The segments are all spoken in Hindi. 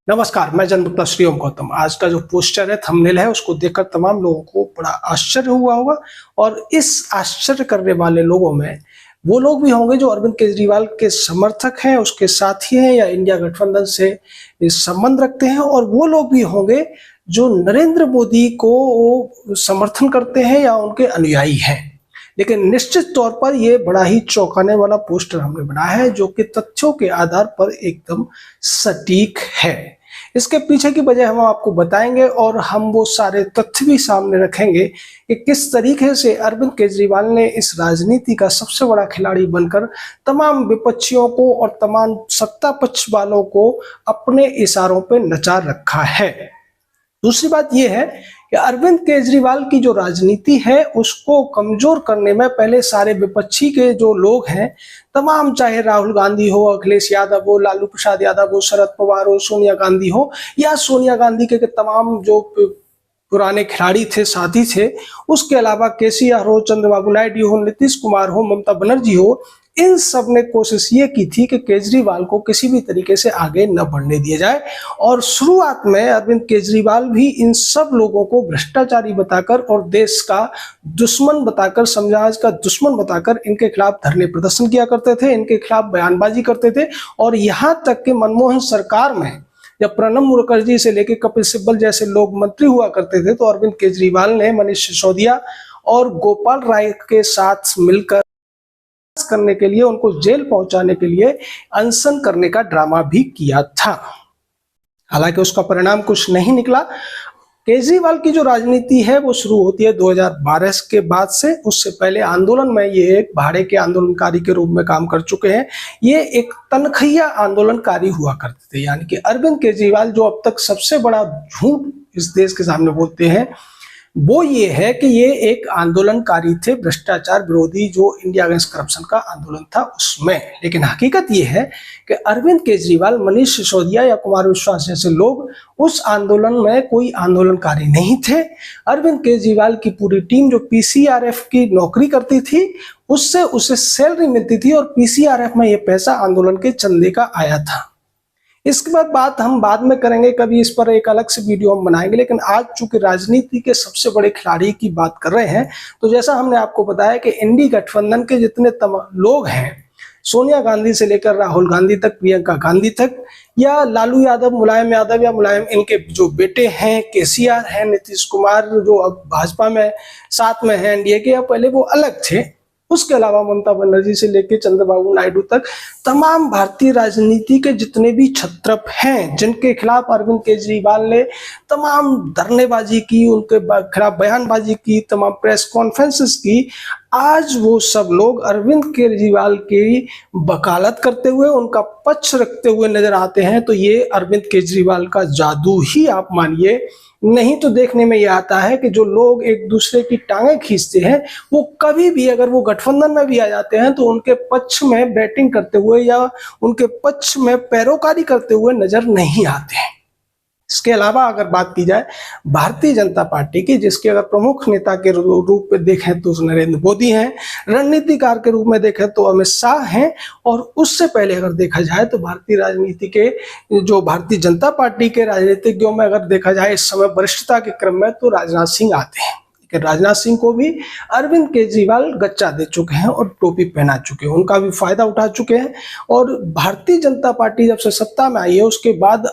नमस्कार, मैं जन्मदाता श्री ओम गौतम। आज का जो पोस्टर है, थंबनेल है, उसको देखकर तमाम लोगों को बड़ा आश्चर्य हुआ होगा और इस आश्चर्य करने वाले लोगों में वो लोग भी होंगे जो अरविंद केजरीवाल के समर्थक हैं, उसके साथी हैं या इंडिया गठबंधन से संबंध रखते हैं, और वो लोग भी होंगे जो नरेंद्र मोदी को समर्थन करते हैं या उनके अनुयायी हैं। लेकिन निश्चित तौर पर ये बड़ा ही चौंकाने वाला पोस्टर हमने बनाया है, जो कि तथ्यों के आधार पर एकदम सटीक है। इसके पीछे की वजह हम आपको बताएंगे और हम वो सारे तथ्य भी सामने रखेंगे कि किस तरीके से अरविंद केजरीवाल ने इस राजनीति का सबसे बड़ा खिलाड़ी बनकर तमाम विपक्षियों को और तमाम सत्ता पक्ष वालों को अपने इशारों पे नचा रखा है। दूसरी बात यह है कि अरविंद केजरीवाल की जो राजनीति है उसको कमजोर करने में पहले सारे विपक्षी के जो लोग हैं, तमाम, चाहे राहुल गांधी हो, अखिलेश यादव हो, लालू प्रसाद यादव हो, शरद पवार हो, सोनिया गांधी हो, या सोनिया गांधी के तमाम जो पुराने खिलाड़ी थे, साथी थे, उसके अलावा केसीआर हो, चंद्रबाबू नायडू हो, नीतीश कुमार हो, ममता बनर्जी हो, इन सब ने कोशिश ये की थी कि केजरीवाल को किसी भी तरीके से आगे न बढ़ने दिया जाए। और शुरुआत में अरविंद केजरीवाल भी इन सब लोगों को भ्रष्टाचारी बताकर और देश का दुश्मन बताकर, समाज का दुश्मन बताकर इनके खिलाफ धरने प्रदर्शन किया करते थे, इनके खिलाफ बयानबाजी करते थे। और यहाँ तक कि मनमोहन सरकार में जब प्रणब मुखर्जी से लेकर कपिल सिब्बल जैसे लोग मंत्री हुआ करते थे, तो अरविंद केजरीवाल ने मनीष सिसोदिया और गोपाल राय के साथ मिलकर करने के लिए, उनको जेल पहुंचाने के लिए अनशन करने का ड्रामा भी किया था। हालांकि उसका परिणाम कुछ नहीं निकला। केजरीवाल की जो राजनीति है वो शुरू होती है 2012 के बाद से। उससे पहले आंदोलन में ये एक भाड़े के आंदोलनकारी के रूप में काम कर चुके हैं। ये एक तनखैया आंदोलनकारी हुआ करते थे, यानी कि अरविंद केजरीवाल जो अब तक सबसे बड़ा झूठ इस देश के सामने बोलते हैं वो ये है कि ये एक आंदोलनकारी थे, भ्रष्टाचार विरोधी जो इंडिया अगेंस्ट करप्शन का आंदोलन था उसमें। लेकिन हकीकत ये है कि अरविंद केजरीवाल, मनीष सिसोदिया या कुमार विश्वास जैसे लोग उस आंदोलन में कोई आंदोलनकारी नहीं थे। अरविंद केजरीवाल की पूरी टीम जो पीसीआरएफ की नौकरी करती थी, उससे उसे सैलरी मिलती थी और पीसीआरएफ में ये पैसा आंदोलन के चंदे का आया था। इसके बाद बात हम बाद में करेंगे, कभी इस पर एक अलग से वीडियो हम बनाएंगे। लेकिन आज चूंकि राजनीति के सबसे बड़े खिलाड़ी की बात कर रहे हैं, तो जैसा हमने आपको बताया कि इंडी गठबंधन के जितने लोग हैं, सोनिया गांधी से लेकर राहुल गांधी तक, प्रियंका गांधी तक, या लालू यादव, मुलायम यादव, या मुलायम इनके जो बेटे हैं, केसीआर हैं, नीतीश कुमार जो अब भाजपा में साथ में हैं एनडीए के, या पहले वो अलग थे, उसके अलावा ममता बनर्जी से लेकर चंद्रबाबू नायडू तक, तमाम भारतीय राजनीति के जितने भी छत्रप हैं जिनके खिलाफ अरविंद केजरीवाल ने तमाम धरनेबाजी की, उनके खिलाफ बयानबाजी की, तमाम प्रेस कॉन्फ्रेंसेस की, आज वो सब लोग अरविंद केजरीवाल की वकालत करते हुए, उनका पक्ष रखते हुए नजर आते हैं। तो ये अरविंद केजरीवाल का जादू ही आप मानिए। नहीं तो देखने में ये आता है कि जो लोग एक दूसरे की टांगें खींचते हैं, वो कभी भी अगर वो गठबंधन में भी आ जाते हैं तो उनके पक्ष में बैटिंग करते हुए या उनके पक्ष में पैरोकारी करते हुए नजर नहीं आते हैं। इसके अलावा अगर बात की जाए भारतीय जनता पार्टी की, जिसके अगर प्रमुख नेता के रूप में देखें तो नरेंद्र मोदी हैं, रणनीतिकार के रूप में देखें तो अमित शाह हैं, और उससे पहले अगर देखा जाए तो भारतीय राजनीति के जो भारतीय जनता पार्टी के राजनीतिज्ञों में अगर देखा जाए इस समय वरिष्ठता के क्रम में, तो राजनाथ सिंह आते हैं। राजनाथ सिंह को भी अरविंद केजरीवाल गच्चा दे चुके हैं और टोपी पहना चुके हैं, उनका भी फायदा उठा चुके हैं। और भारतीय जनता पार्टी जब से सत्ता में आई है, उसके बाद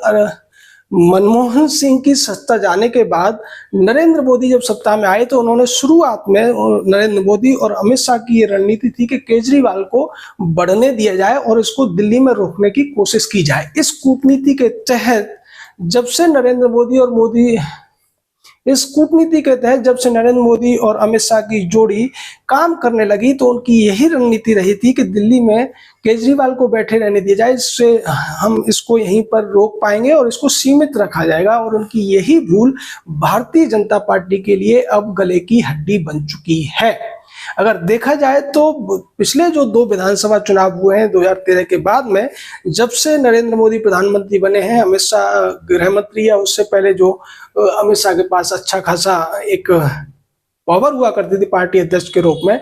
मनमोहन सिंह की सत्ता जाने के बाद नरेंद्र मोदी जब सत्ता में आए, तो उन्होंने शुरुआत में, नरेंद्र मोदी और अमित शाह की ये रणनीति थी कि केजरीवाल को बढ़ने दिया जाए और इसको दिल्ली में रोकने की कोशिश की जाए। इस कूटनीति के तहत जब से नरेंद्र मोदी और अमित शाह की जोड़ी काम करने लगी, तो उनकी यही रणनीति रही थी कि दिल्ली में केजरीवाल को बैठे रहने दिया जाए, इससे हम इसको यहीं पर रोक पाएंगे और इसको सीमित रखा जाएगा। और उनकी यही भूल भारतीय जनता पार्टी के लिए अब गले की हड्डी बन चुकी है। अगर देखा जाए तो पिछले जो 2 विधानसभा चुनाव हुए हैं 2013 के बाद में, जब से नरेंद्र मोदी प्रधानमंत्री बने हैं, अमित शाह गृह मंत्री, या उससे पहले जो अमित शाह के पास अच्छा खासा एक पावर हुआ करती थी पार्टी अध्यक्ष के रूप में,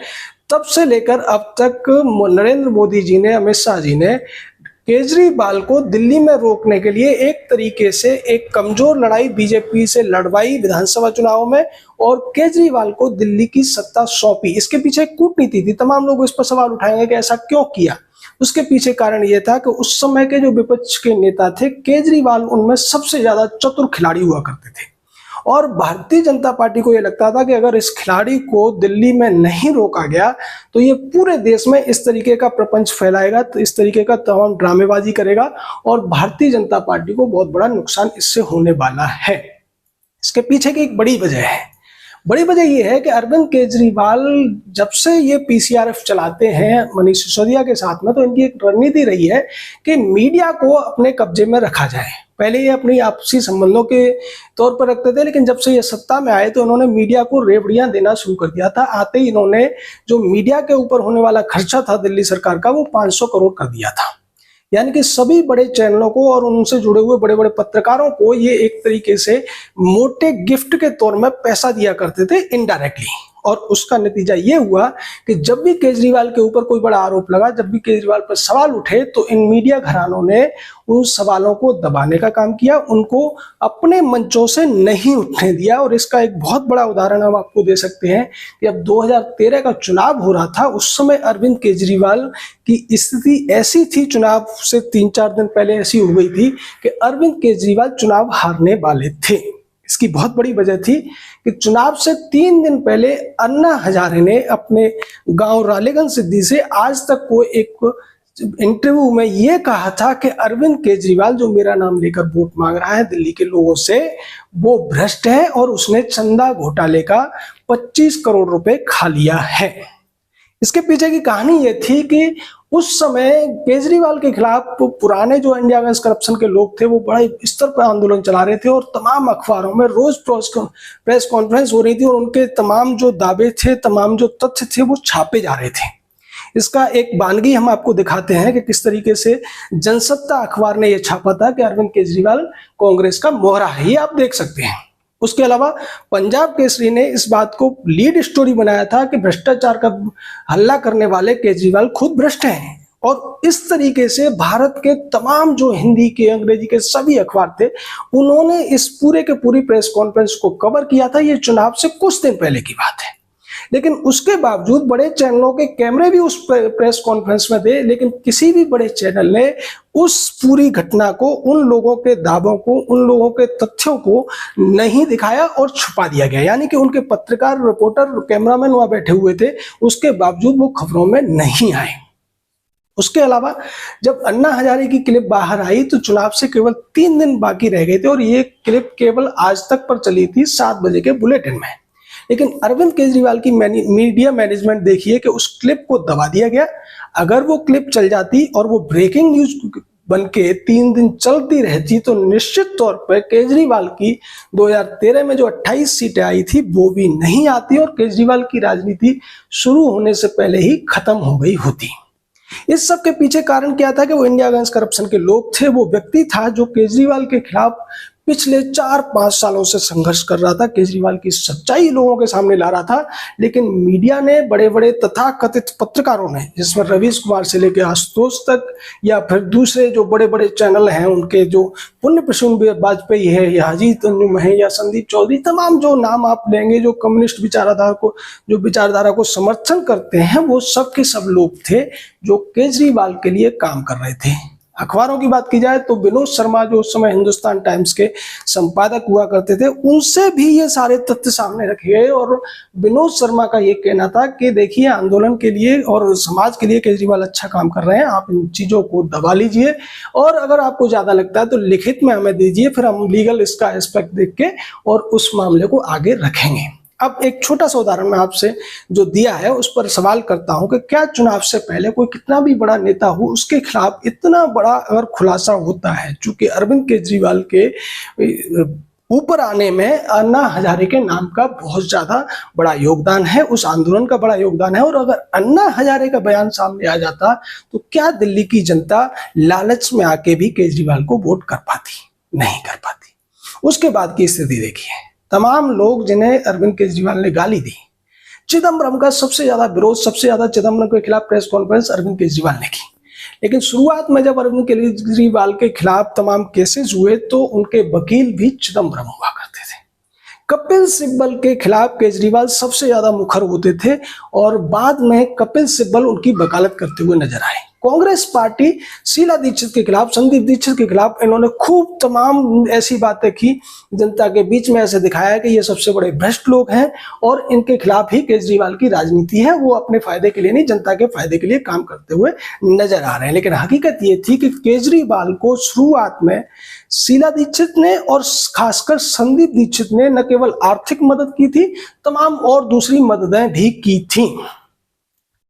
तब से लेकर अब तक नरेंद्र मोदी जी ने, अमित शाह जी ने केजरीवाल को दिल्ली में रोकने के लिए एक तरीके से एक कमजोर लड़ाई बीजेपी से लड़वाई विधानसभा चुनाव में और केजरीवाल को दिल्ली की सत्ता सौंपी। इसके पीछे एक कूटनीति थी। तमाम लोग इस पर सवाल उठाएंगे कि ऐसा क्यों किया। उसके पीछे कारण यह था कि उस समय के जो विपक्ष के नेता थे, केजरीवाल उनमें सबसे ज्यादा चतुर खिलाड़ी हुआ करते थे और भारतीय जनता पार्टी को यह लगता था कि अगर इस खिलाड़ी को दिल्ली में नहीं रोका गया तो ये पूरे देश में इस तरीके का प्रपंच फैलाएगा, तो इस तरीके का तमाम ड्रामेबाजी करेगा और भारतीय जनता पार्टी को बहुत बड़ा नुकसान इससे होने वाला है। इसके पीछे की एक बड़ी वजह है। बड़ी वजह यह है कि अरविंद केजरीवाल जब से ये पीसीआरएफ चलाते हैं मनीष सिसोदिया के साथ में, तो इनकी एक रणनीति रही है कि मीडिया को अपने कब्जे में रखा जाए। पहले ये अपनी आपसी संबंधों के तौर पर रखते थे, लेकिन जब से ये सत्ता में आए तो इन्होंने मीडिया को रेवड़ियां देना शुरू कर दिया था। आते ही इन्होंने जो मीडिया के ऊपर होने वाला खर्चा था दिल्ली सरकार का, वो 500 करोड़ कर दिया था। यानी कि सभी बड़े चैनलों को और उनसे जुड़े हुए बड़े बड़े पत्रकारों को ये एक तरीके से मोटे गिफ्ट के तौर में पैसा दिया करते थे इनडायरेक्टली। और उसका नतीजा ये हुआ कि जब भी केजरीवाल के ऊपर कोई बड़ा आरोप लगा, जब भी केजरीवाल पर सवाल उठे, तो इन मीडिया घरानों ने उन सवालों को दबाने का काम किया, उनको अपने मंचों से नहीं उठने दिया। और इसका एक बहुत बड़ा उदाहरण हम आपको दे सकते हैं कि अब 2013 का चुनाव हो रहा था, उस समय अरविंद केजरीवाल की स्थिति ऐसी थी, चुनाव से 3-4 दिन पहले ऐसी हो गई थी कि अरविंद केजरीवाल चुनाव हारने वाले थे। इसकी बहुत बड़ी वजह थी कि चुनाव से 3 दिन पहले अन्ना हजारे ने अपने गांव रालेगंज सिद्धि से आज तक को एक इंटरव्यू में ये कहा था कि अरविंद केजरीवाल जो मेरा नाम लेकर वोट मांग रहा है दिल्ली के लोगों से, वो भ्रष्ट है और उसने चंदा घोटाले का 25 करोड़ रुपए खा लिया है। इसके पीछे की कहानी ये थी कि उस समय केजरीवाल के खिलाफ पुराने जो इंडिया अगेंस्ट करप्शन के लोग थे वो बड़े स्तर पर आंदोलन चला रहे थे और तमाम अखबारों में रोज प्रेस कॉन्फ्रेंस हो रही थी और उनके तमाम जो दावे थे, तमाम जो तथ्य थे, वो छापे जा रहे थे। इसका एक वानगी हम आपको दिखाते हैं कि किस तरीके से जनसत्ता अखबार ने यह छापा था कि अरविंद केजरीवाल कांग्रेस का मोहरा है। ये आप देख सकते हैं। उसके अलावा पंजाब केसरी ने इस बात को लीड स्टोरी बनाया था कि भ्रष्टाचार का हल्ला करने वाले केजरीवाल खुद भ्रष्ट हैं। और इस तरीके से भारत के तमाम जो हिंदी के, अंग्रेजी के सभी अखबार थे, उन्होंने इस पूरे के पूरी प्रेस कॉन्फ्रेंस को कवर किया था। ये चुनाव से कुछ दिन पहले की बात है, लेकिन उसके बावजूद बड़े चैनलों के कैमरे भी उस प्रेस कॉन्फ्रेंस में थे, लेकिन किसी भी बड़े चैनल ने उस पूरी घटना को, उन लोगों के दावों को, उन लोगों के तथ्यों को नहीं दिखाया और छुपा दिया गया। यानी कि उनके पत्रकार, रिपोर्टर, कैमरामैन वहां बैठे हुए थे, उसके बावजूद वो खबरों में नहीं आए। उसके अलावा जब अन्ना हजारे की क्लिप बाहर आई तो चुनाव से केवल 3 दिन बाकी रह गए थे और ये क्लिप केवल आज तक पर चली थी 7 बजे के बुलेटिन में। लेकिन अरविंद केजरीवाल की मीडिया मैनेजमेंट देखिए कि उस क्लिप को दबा दिया गया। अगर वो क्लिप चल जाती और वो ब्रेकिंग न्यूज बनके 3 दिन चलती रहती तो निश्चित तौर पर केजरीवाल की 2013 में जो 28 सीटें आई थी वो भी नहीं आती और केजरीवाल की राजनीति शुरू होने से पहले ही खत्म हो गई होती। इस सब के पीछे कारण क्या था कि वो इंडिया अगेंस्ट करप्शन के लोग थे। वो व्यक्ति था जो केजरीवाल के खिलाफ पिछले 4-5 सालों से संघर्ष कर रहा था, केजरीवाल की सच्चाई लोगों के सामने ला रहा था। लेकिन मीडिया ने, बड़े बड़े तथाकथित पत्रकारों ने, जिसमें रवीश कुमार से लेकर आशुतोष तक या फिर दूसरे जो बड़े बड़े चैनल हैं उनके, जो पुण्य प्रसून वाजपेयी है या अजीत अंजुम है या संदीप चौधरी, तमाम जो नाम आप लेंगे जो कम्युनिस्ट विचारधारा को समर्थन करते हैं, वो सब के सब लोग थे जो केजरीवाल के लिए काम कर रहे थे। अखबारों की बात की जाए तो विनोद शर्मा जो उस समय हिंदुस्तान टाइम्स के संपादक हुआ करते थे, उनसे भी ये सारे तथ्य सामने रखे गए और विनोद शर्मा का ये कहना था कि देखिए, आंदोलन के लिए और समाज के लिए केजरीवाल अच्छा काम कर रहे हैं, आप इन चीजों को दबा लीजिए और अगर आपको ज्यादा लगता है तो लिखित में हमें दीजिए, फिर हम लीगल इसका एस्पेक्ट देख के और उस मामले को आगे रखेंगे। अब एक छोटा सा उदाहरण मैं आपसे जो दिया है उस पर सवाल करता हूं कि क्या चुनाव से पहले कोई कितना भी बड़ा नेता हो, उसके खिलाफ इतना बड़ा अगर खुलासा होता है, चूंकि अरविंद केजरीवाल के ऊपर आने में अन्ना हजारे के नाम का बहुत ज्यादा बड़ा योगदान है, उस आंदोलन का बड़ा योगदान है, और अगर अन्ना हजारे का बयान सामने आ जाता तो क्या दिल्ली की जनता लालच में आके भी केजरीवाल को वोट कर पाती? नहीं कर पाती। उसके बाद की स्थिति देखिए, तमाम लोग जिन्हें अरविंद केजरीवाल ने गाली दी, चिदम्बरम का सबसे ज्यादा विरोध, सबसे ज्यादा चिदम्बरम के खिलाफ प्रेस कॉन्फ्रेंस अरविंद केजरीवाल ने की, लेकिन शुरुआत में जब अरविंद केजरीवाल के खिलाफ तमाम केसेस हुए तो उनके वकील भी चिदम्बरम हुआ करते थे। कपिल सिब्बल के खिलाफ केजरीवाल सबसे ज्यादा मुखर होते थे और बाद में कपिल सिब्बल उनकी वकालत करते हुए नजर आए। कांग्रेस पार्टी शीला दीक्षित के खिलाफ, संदीप दीक्षित के खिलाफ इन्होंने खूब तमाम ऐसी बातें की, जनता के बीच में ऐसे दिखाया कि ये सबसे बड़े भ्रष्ट लोग हैं और इनके खिलाफ ही केजरीवाल की राजनीति है, वो अपने फायदे के लिए नहीं जनता के फायदे के लिए काम करते हुए नजर आ रहे हैं। लेकिन हकीकत ये थी कि केजरीवाल को शुरुआत में शीला दीक्षित ने और खासकर संदीप दीक्षित ने न केवल आर्थिक मदद की थी, तमाम और दूसरी मददें भी की थी।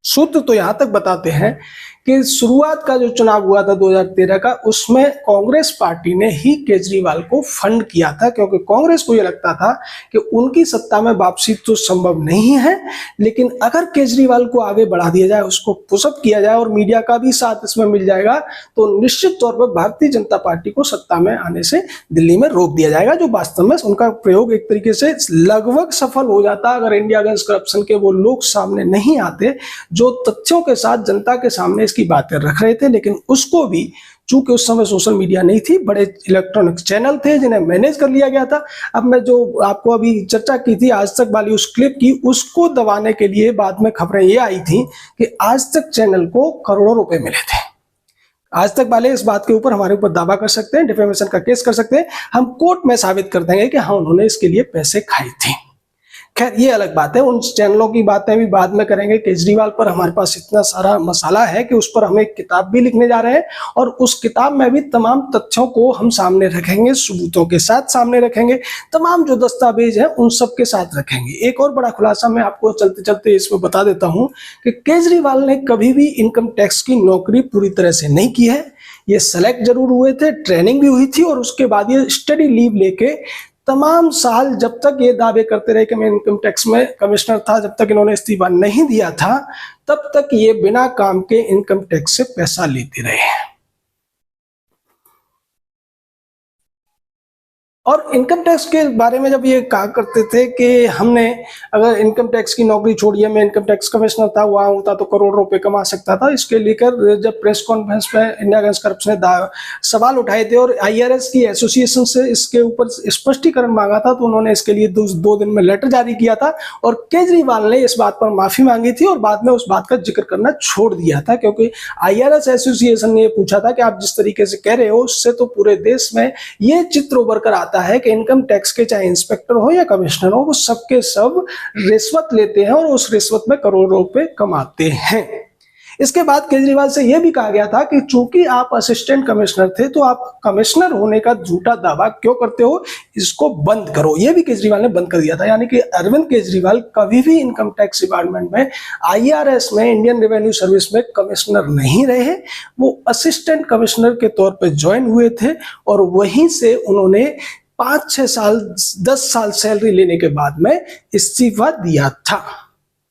सूत्र तो यहां तक बताते हैं कि शुरुआत का जो चुनाव हुआ था 2013 का, उसमें कांग्रेस पार्टी ने ही केजरीवाल को फंड किया था, क्योंकि कांग्रेस को यह लगता था कि उनकी सत्ता में वापसी तो संभव नहीं है, लेकिन अगर केजरीवाल को आगे बढ़ा दिया जाए, उसको पुशअप किया जाए और मीडिया का भी साथ इसमें मिल जाएगा, तो निश्चित तौर पर भारतीय जनता पार्टी को सत्ता में आने से दिल्ली में रोक दिया जाएगा, जो वास्तव में उनका प्रयोग एक तरीके से लगभग सफल हो जाता अगर इंडिया अगेंस्ट करप्शन के वो लोग सामने नहीं आते जो तथ्यों के साथ जनता के सामने की बातें रख रहे थे। लेकिन उसको भी चूंकि उस समय सोशल मीडिया नहीं थी, बड़े इलेक्ट्रॉनिक चैनल थे जिन्हें मैनेज कर लिया गया था। अब मैं जो आपको अभी चर्चा की थी आज तक वाली उस क्लिप की, उसको दबाने के लिए बाद में खबरें ये आई थी कि आज तक चैनल को करोड़ों रुपए मिले थे। आज तक वाले इस बात के ऊपर हमारे ऊपर दावा कर सकते हैं, डिफेमेशन का केस कर सकते हैं, हम कोर्ट में साबित कर देंगे कि हाँ उन्होंने इसके लिए पैसे खाए थे। खैर ये अलग बात है, उन चैनलों की बातें भी बाद में करेंगे। केजरीवाल पर हमारे पास इतना सारा मसाला है कि उस पर हम एक किताब भी लिखने जा रहे हैं और उस किताब में भी तमाम तथ्यों को हम सामने रखेंगे, सबूतों के साथ सामने रखेंगे, तमाम जो दस्तावेज हैं उन सब के साथ रखेंगे। एक और बड़ा खुलासा मैं आपको चलते चलते इसमें बता देता हूं कि केजरीवाल ने कभी भी इनकम टैक्स की नौकरी पूरी तरह से नहीं की है। ये सेलेक्ट जरूर हुए थे, ट्रेनिंग भी हुई थी और उसके बाद ये स्टडी लीव लेके तमाम साल जब तक ये दावे करते रहे कि मैं इनकम टैक्स में कमिश्नर था, जब तक इन्होंने इस्तीफा नहीं दिया था तब तक ये बिना काम के इनकम टैक्स से पैसा लेते रहे। और इनकम टैक्स के बारे में जब ये कहा करते थे कि हमने अगर इनकम टैक्स की नौकरी छोड़ी है, मैं इनकम टैक्स कमिश्नर था, वहां होता तो करोड़ रुपए कमा सकता था, इसके लेकर जब प्रेस कॉन्फ्रेंस में इंडिया अगेंस्ट करप्शन ने सवाल उठाए थे और IRS की एसोसिएशन से इसके ऊपर स्पष्टीकरण मांगा था, तो उन्होंने इसके लिए 2 दिन में लेटर जारी किया था और केजरीवाल ने इस बात पर माफी मांगी थी और बाद में उस बात का जिक्र करना छोड़ दिया था, क्योंकि IRS एसोसिएशन ने पूछा था कि आप जिस तरीके से कह रहे हो उससे तो पूरे देश में ये चित्र उभर कर आता है कि इनकम टैक्स के चाहे इंस्पेक्टर हो या कमिश्नर हो, वो सबके सब रिश्वत लेते हैं और उस रिश्वत में करोड़ों रुपए कमाते हैं। इसके बाद केजरीवाल से यह भी कहा गया था कि चूंकि आप असिस्टेंट कमिश्नर थे तो आप कमिश्नर होने का झूठा दावा क्यों करते हो, इसको बंद करो। यह भी केजरीवाल ने बंद कर दिया था। यानी कि अरविंद केजरीवाल कभी भी इनकम टैक्स डिपार्टमेंट में, IRS में, इंडियन रेवेन्यू सर्विस में कमिश्नर नहीं रहे, वो असिस्टेंट कमिश्नर के तौर पर ज्वाइन हुए थे और वहीं से उन्होंने 5-6 साल 10 साल सैलरी लेने के बाद में इस्तीफा दिया था।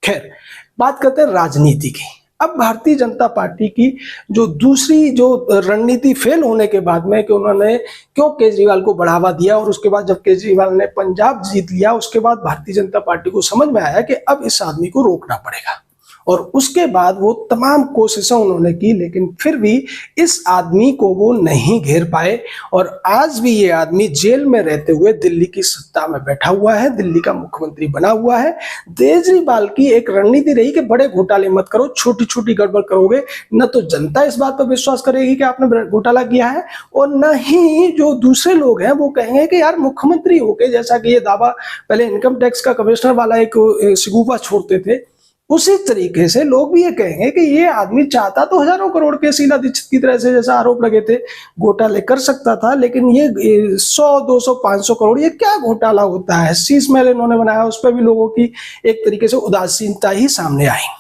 खैर बात करते हैं राजनीति की। अब भारतीय जनता पार्टी की जो दूसरी जो रणनीति फेल होने के बाद में कि उन्होंने क्यों केजरीवाल को बढ़ावा दिया और उसके बाद जब केजरीवाल ने पंजाब जीत लिया, उसके बाद भारतीय जनता पार्टी को समझ में आया कि अब इस आदमी को रोकना पड़ेगा और उसके बाद वो तमाम कोशिशें उन्होंने की, लेकिन फिर भी इस आदमी को वो नहीं घेर पाए और आज भी ये आदमी जेल में रहते हुए दिल्ली की सत्ता में बैठा हुआ है, दिल्ली का मुख्यमंत्री बना हुआ है। केजरीवाल की एक रणनीति रही कि बड़े घोटाले मत करो, छोटी छोटी गड़बड़ करोगे न तो जनता इस बात पर विश्वास करेगी कि आपने घोटाला किया है और न ही जो दूसरे लोग हैं वो कहेंगे कि यार मुख्यमंत्री होके, जैसा कि ये दावा पहले इनकम टैक्स का कमिश्नर वाला एक शिगुफा छोड़ते थे, उसी तरीके से लोग भी ये कहेंगे कि ये आदमी चाहता तो हजारों करोड़ के शीला दीक्षित की तरह से, जैसा आरोप लगे थे, घोटाले कर सकता था, लेकिन ये 100, 200, 500 करोड़ ये क्या घोटाला होता है। शीश महल इन्होंने बनाया, उस पर भी लोगों की एक तरीके से उदासीनता ही सामने आई।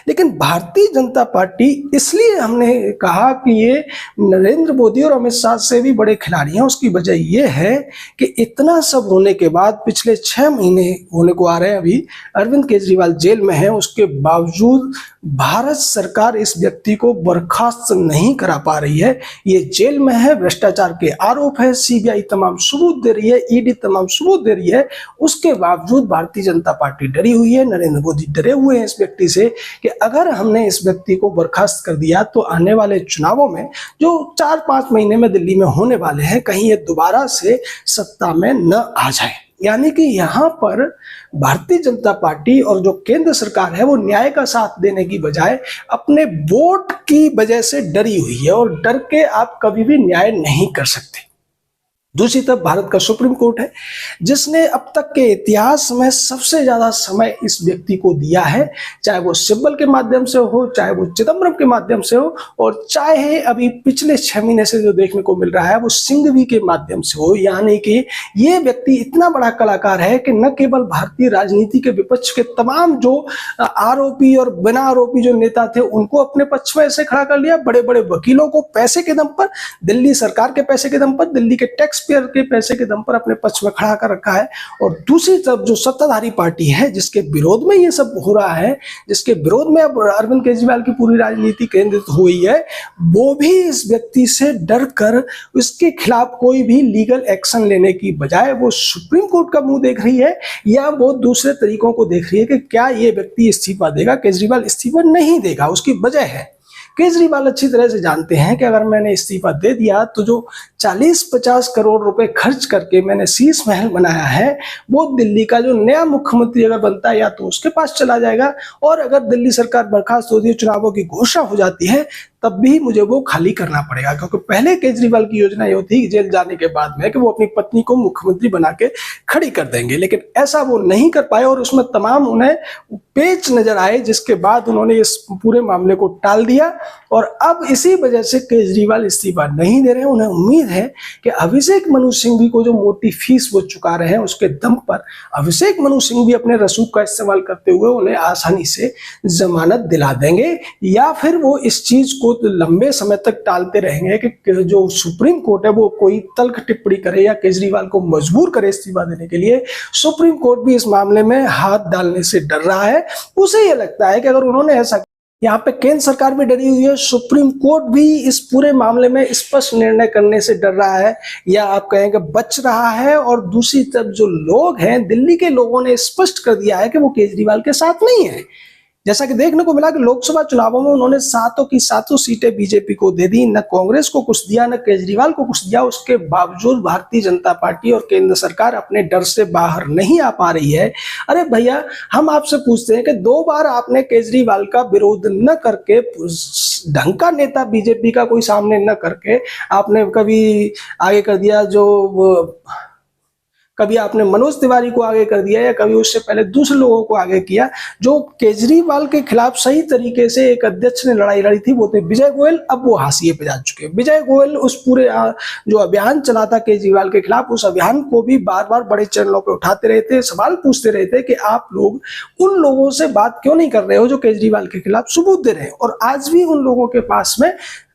लेकिन भारतीय जनता पार्टी, इसलिए हमने कहा कि ये नरेंद्र मोदी और अमित शाह से भी बड़े खिलाड़ी हैं, उसकी वजह ये है कि इतना सब होने के बाद पिछले 6 महीने होने को आ रहे हैं, अभी अरविंद केजरीवाल जेल में है, उसके बावजूद भारत सरकार इस व्यक्ति को बर्खास्त नहीं करा पा रही है। ये जेल में है, भ्रष्टाचार के आरोप है, CBI तमाम सबूत दे रही है, ED तमाम सबूत दे रही है, उसके बावजूद भारतीय जनता पार्टी डरी हुई है, नरेंद्र मोदी डरे हुए हैं इस व्यक्ति से कि अगर हमने इस व्यक्ति को बर्खास्त कर दिया तो आने वाले चुनावों में जो 4-5 महीने में दिल्ली में होने वाले हैं, कहीं ये दोबारा से सत्ता में न आ जाए। यानी कि यहाँ पर भारतीय जनता पार्टी और जो केंद्र सरकार है वो न्याय का साथ देने की बजाय अपने वोट की वजह से डरी हुई है, और डर के आप कभी भी न्याय नहीं कर सकते। दूसरी तरफ भारत का सुप्रीम कोर्ट है, जिसने अब तक के इतिहास में सबसे ज्यादा समय इस व्यक्ति को दिया है, चाहे वो सिब्बल के माध्यम से हो, चाहे वो चिदम्बरम के माध्यम से हो, और चाहे अभी पिछले 6 महीने से जो देखने को मिल रहा है वो सिंघवी के माध्यम से हो। यानी कि ये व्यक्ति इतना बड़ा कलाकार है कि न केवल भारतीय राजनीति के विपक्ष के तमाम जो आरोपी और बिना आरोपी जो नेता थे उनको अपने पक्ष में ऐसे खड़ा कर लिया, बड़े बड़े वकीलों को पैसे के दम पर, दिल्ली सरकार के पैसे के दम पर, दिल्ली के टैक्स पेयर के पैसे के दम पर अपने पक्ष में खड़ा कर रखा है। और दूसरी तरफ जो सत्ताधारी पार्टी है जिसके विरोध में ये सब हो रहा है, जिसके विरोध में अब अरविंद केजरीवाल की पूरी राजनीति केंद्रित हुई है, वो भी इस व्यक्ति से डर कर उसके खिलाफ कोई भी लीगल एक्शन लेने की बजाय वो सुप्रीम कोर्ट का मुंह देख रही है, या वो दूसरे तरीकों को देख रही है कि क्या ये व्यक्ति इस्तीफा देगा। केजरीवाल इस्तीफा नहीं देगा, उसकी वजह है केजरीवाल अच्छी तरह से जानते हैं कि अगर मैंने इस्तीफा दे दिया तो जो 40-50 करोड़ रुपए खर्च करके मैंने शीश महल बनाया है वो दिल्ली का जो नया मुख्यमंत्री अगर बनता है या तो उसके पास चला जाएगा, और अगर दिल्ली सरकार बर्खास्त होती है, चुनावों की घोषणा हो जाती है, तब भी मुझे वो खाली करना पड़ेगा। क्योंकि पहले केजरीवाल की योजना ये थी जेल जाने के बाद में कि वो अपनी पत्नी को मुख्यमंत्री बना के खड़ी कर देंगे, लेकिन ऐसा वो नहीं कर पाए और उसमें तमाम उन्हें पेच नजर आए, जिसके बाद उन्होंने इस पूरे मामले को टाल दिया। और अब इसी वजह से केजरीवाल इस्तीफा नहीं दे रहे हैं। उन्हें उम्मीद है कि अभिषेक मनु सिंघवी को जो मोटी फीस वो चुका रहे हैं उसके दम पर अभिषेक मनु सिंघवी अपने रसूख का इस्तेमाल करते हुए उन्हें आसानी से जमानत दिला देंगे, या फिर वो इस चीज को लंबे समय तक टालते रहेंगे कि जो सुप्रीम कोर्ट है वो कोई तल्ख टिप्पणी करे या केजरीवाल को मजबूर करे इस्तीफा देने के लिए। सुप्रीम कोर्ट भी इस मामले में हाथ डालने से डर रहा है। उसे ये लगता है कि अगर उन्होंने ऐसा, यहाँ पे केंद्र सरकार भी डरी हुई है, सुप्रीम कोर्ट भी इस पूरे मामले में स्पष्ट निर्णय करने से डर रहा है, या आप कहेंगे बच रहा है। और दूसरी तरफ जो लोग हैं, दिल्ली के लोगों ने स्पष्ट कर दिया है कि वो केजरीवाल के साथ नहीं है। जैसा कि देखने को मिला कि लोकसभा चुनावों में उन्होंने 7 की 7 सीटें बीजेपी को दे दी, न कांग्रेस को कुछ दिया, न केजरीवाल को कुछ दिया। उसके बावजूद भारतीय जनता पार्टी और केंद्र सरकार अपने डर से बाहर नहीं आ पा रही है। अरे भैया, हम आपसे पूछते हैं कि 2 बार आपने केजरीवाल का विरोध न करके, ढंग का नेता बीजेपी का कोई सामने न करके, आपने कभी आगे कर दिया जो कभी आपने मनोज तिवारी को आगे कर दिया, या कभी उससे पहले दूसरे लोगों को आगे किया। जो केजरीवाल के खिलाफ सही तरीके से एक अध्यक्ष ने लड़ाई लड़ी थी वो थे विजय गोयल। अब वो हाशिए पे जा चुके हैं। विजय गोयल उस पूरे जो अभियान चला था केजरीवाल के खिलाफ, उस अभियान को भी बार बार बड़े चैनलों पे उठाते रहे थे, सवाल पूछते रहे थे कि आप लोग उन लोगों से बात क्यों नहीं कर रहे हो जो केजरीवाल के खिलाफ सबूत दे रहे हैं। और आज भी उन लोगों के पास में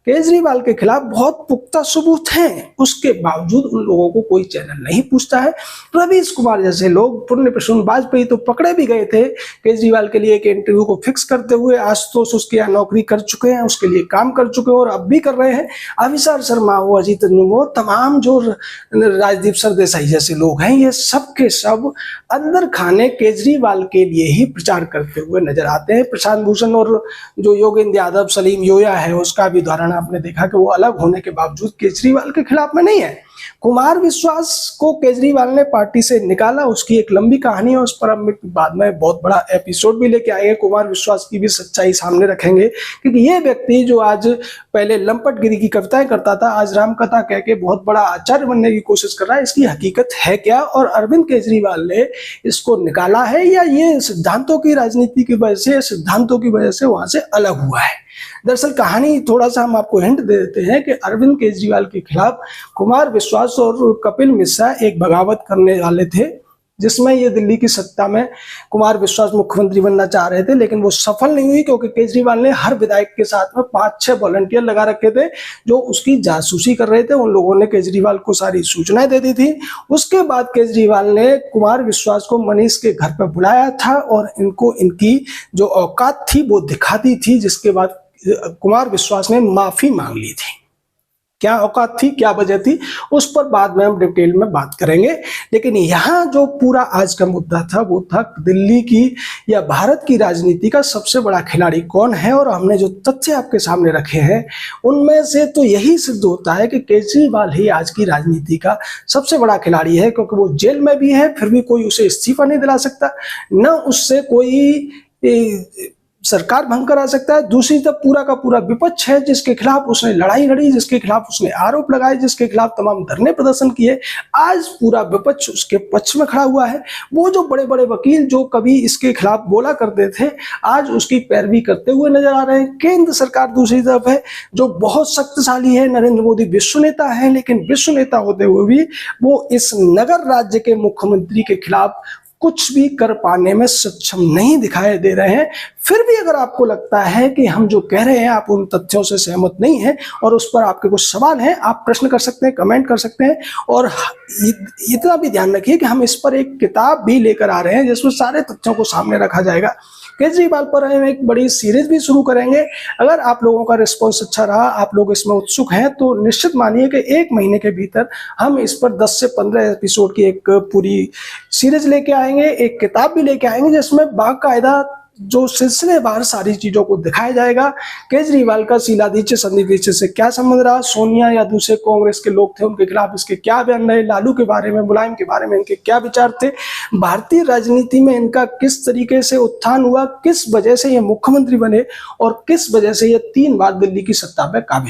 केजरीवाल के खिलाफ बहुत पुख्ता सबूत हैं, उसके बावजूद उन लोगों को कोई चैनल नहीं पूछता है। रवीश कुमार जैसे लोग, पुण्य प्रसून वाजपेयी तो पकड़े भी गए थे केजरीवाल के लिए एक इंटरव्यू को फिक्स करते हुए। आशुतोष उसके यहाँ नौकरी कर चुके हैं, उसके लिए काम कर चुके हैं और अब भी कर रहे हैं। अभिसार शर्मा हो, अजीत हो, तमाम जो राजदीप सरदेसाई जैसे लोग हैं, ये सब के सब अंदर खाने केजरीवाल के लिए ही प्रचार करते हुए नजर आते हैं। प्रशांत भूषण और जो योगेंद्र यादव, सलीम योया है, उसका भी उदाहरण आपने देखा कि वो अलग होने के बावजूद केजरीवाल के खिलाफ में नहीं है। कुमार विश्वास को केजरीवाल ने पार्टी से निकाला, उसकी एक लंबी कहानी है, उस पर हम बाद में बहुत बड़ा एपिसोड भी लेके आएंगे। कुमार विश्वास की भी सच्चाई सामने रखेंगे, क्योंकि ये व्यक्ति जो आज पहले लंपटगिरी की कविताएं करता था, आज राम कथा कह के बहुत बड़ा आचार्य बनने की कोशिश कर रहा है। इसकी हकीकत है क्या, और अरविंद केजरीवाल ने इसको निकाला है, या ये सिद्धांतों की राजनीति की वजह से, सिद्धांतों की वजह से वहां से अलग हुआ है। दरअसल कहानी थोड़ा सा हम आपको हिंट दे देते हैं कि अरविंद केजरीवाल के खिलाफ कुमार विश्वास और कपिल मिश्रा एक बगावत करने वाले थे, जिसमें ये दिल्ली की सत्ता में कुमार विश्वास मुख्यमंत्री बनना चाह रहे थे, लेकिन वो सफल नहीं हुई, क्योंकि केजरीवाल ने हर विधायक के साथ में 5-6 वॉलंटियर लगा रखे थे जो उसकी जासूसी कर रहे थे। उन लोगों ने केजरीवाल को सारी सूचनाएं दे दी थी। उसके बाद केजरीवाल ने कुमार विश्वास को मनीष के घर पर बुलाया था और इनको इनकी जो औकात थी वो दिखा दी थी, जिसके बाद कुमार विश्वास ने माफी मांग ली थी। क्या औकात थी, क्या वजह थी, उस पर बाद में हम डिटेल में बात करेंगे। लेकिन यहाँ जो पूरा आज का मुद्दा था वो था दिल्ली की या भारत की राजनीति का सबसे बड़ा खिलाड़ी कौन है। और हमने जो तथ्य आपके सामने रखे हैं उनमें से तो यही सिद्ध होता है कि केजरीवाल ही आज की राजनीति का सबसे बड़ा खिलाड़ी है, क्योंकि वो जेल में भी है फिर भी कोई उसे इस्तीफा नहीं दिला सकता, न उससे कोई सरकार भंग करा सकता है। दूसरी तरफ पूरा का पूरा विपक्ष है जिसके खिलाफ उसने लड़ाई लड़ी, जिसके खिलाफ उसने आरोप लगाए, जिसके खिलाफ तमाम धरने प्रदर्शन किए। आज पूरा विपक्ष उसके पक्ष में खड़ा हुआ है। वो जो बड़े बड़े वकील जो कभी इसके खिलाफ बोला करते थे आज उसकी पैरवी करते हुए नजर आ रहे हैं। केंद्र सरकार दूसरी तरफ है जो बहुत शक्तिशाली है। नरेंद्र मोदी विश्व नेता है, लेकिन विश्व नेता होते हुए भी वो इस नगर राज्य के मुख्यमंत्री के खिलाफ कुछ भी कर पाने में सक्षम नहीं दिखाई दे रहे हैं। फिर भी अगर आपको लगता है कि हम जो कह रहे हैं आप उन तथ्यों से सहमत नहीं हैं और उस पर आपके कुछ सवाल हैं, आप प्रश्न कर सकते हैं, कमेंट कर सकते हैं। और इतना भी ध्यान रखिए कि हम इस पर एक किताब भी लेकर आ रहे हैं जिसमें सारे तथ्यों को सामने रखा जाएगा। केजरीवाल पर हम एक बड़ी सीरीज भी शुरू करेंगे। अगर आप लोगों का रिस्पॉन्स अच्छा रहा, आप लोग इसमें उत्सुक हैं, तो निश्चित मानिए कि 1 महीने के भीतर हम इस पर 10 से 15 एपिसोड की एक पूरी सीरीज लेके आएंगे, एक किताब भी लेके आएंगे जिसमें बाकायदा जो सिलसिलेवार सारी चीजों को दिखाया जाएगा। केजरीवाल का शीला दीक्षित संदीप दीक्षित से क्या संबंध रहा, सोनिया या दूसरे कांग्रेस के लोग थे उनके खिलाफ इसके क्या बयान रहे, लालू के बारे में, मुलायम के बारे में इनके क्या विचार थे, भारतीय राजनीति में इनका किस तरीके से उत्थान हुआ, किस वजह से ये मुख्यमंत्री बने और किस वजह से ये 3 बार दिल्ली की सत्ता पर काबिज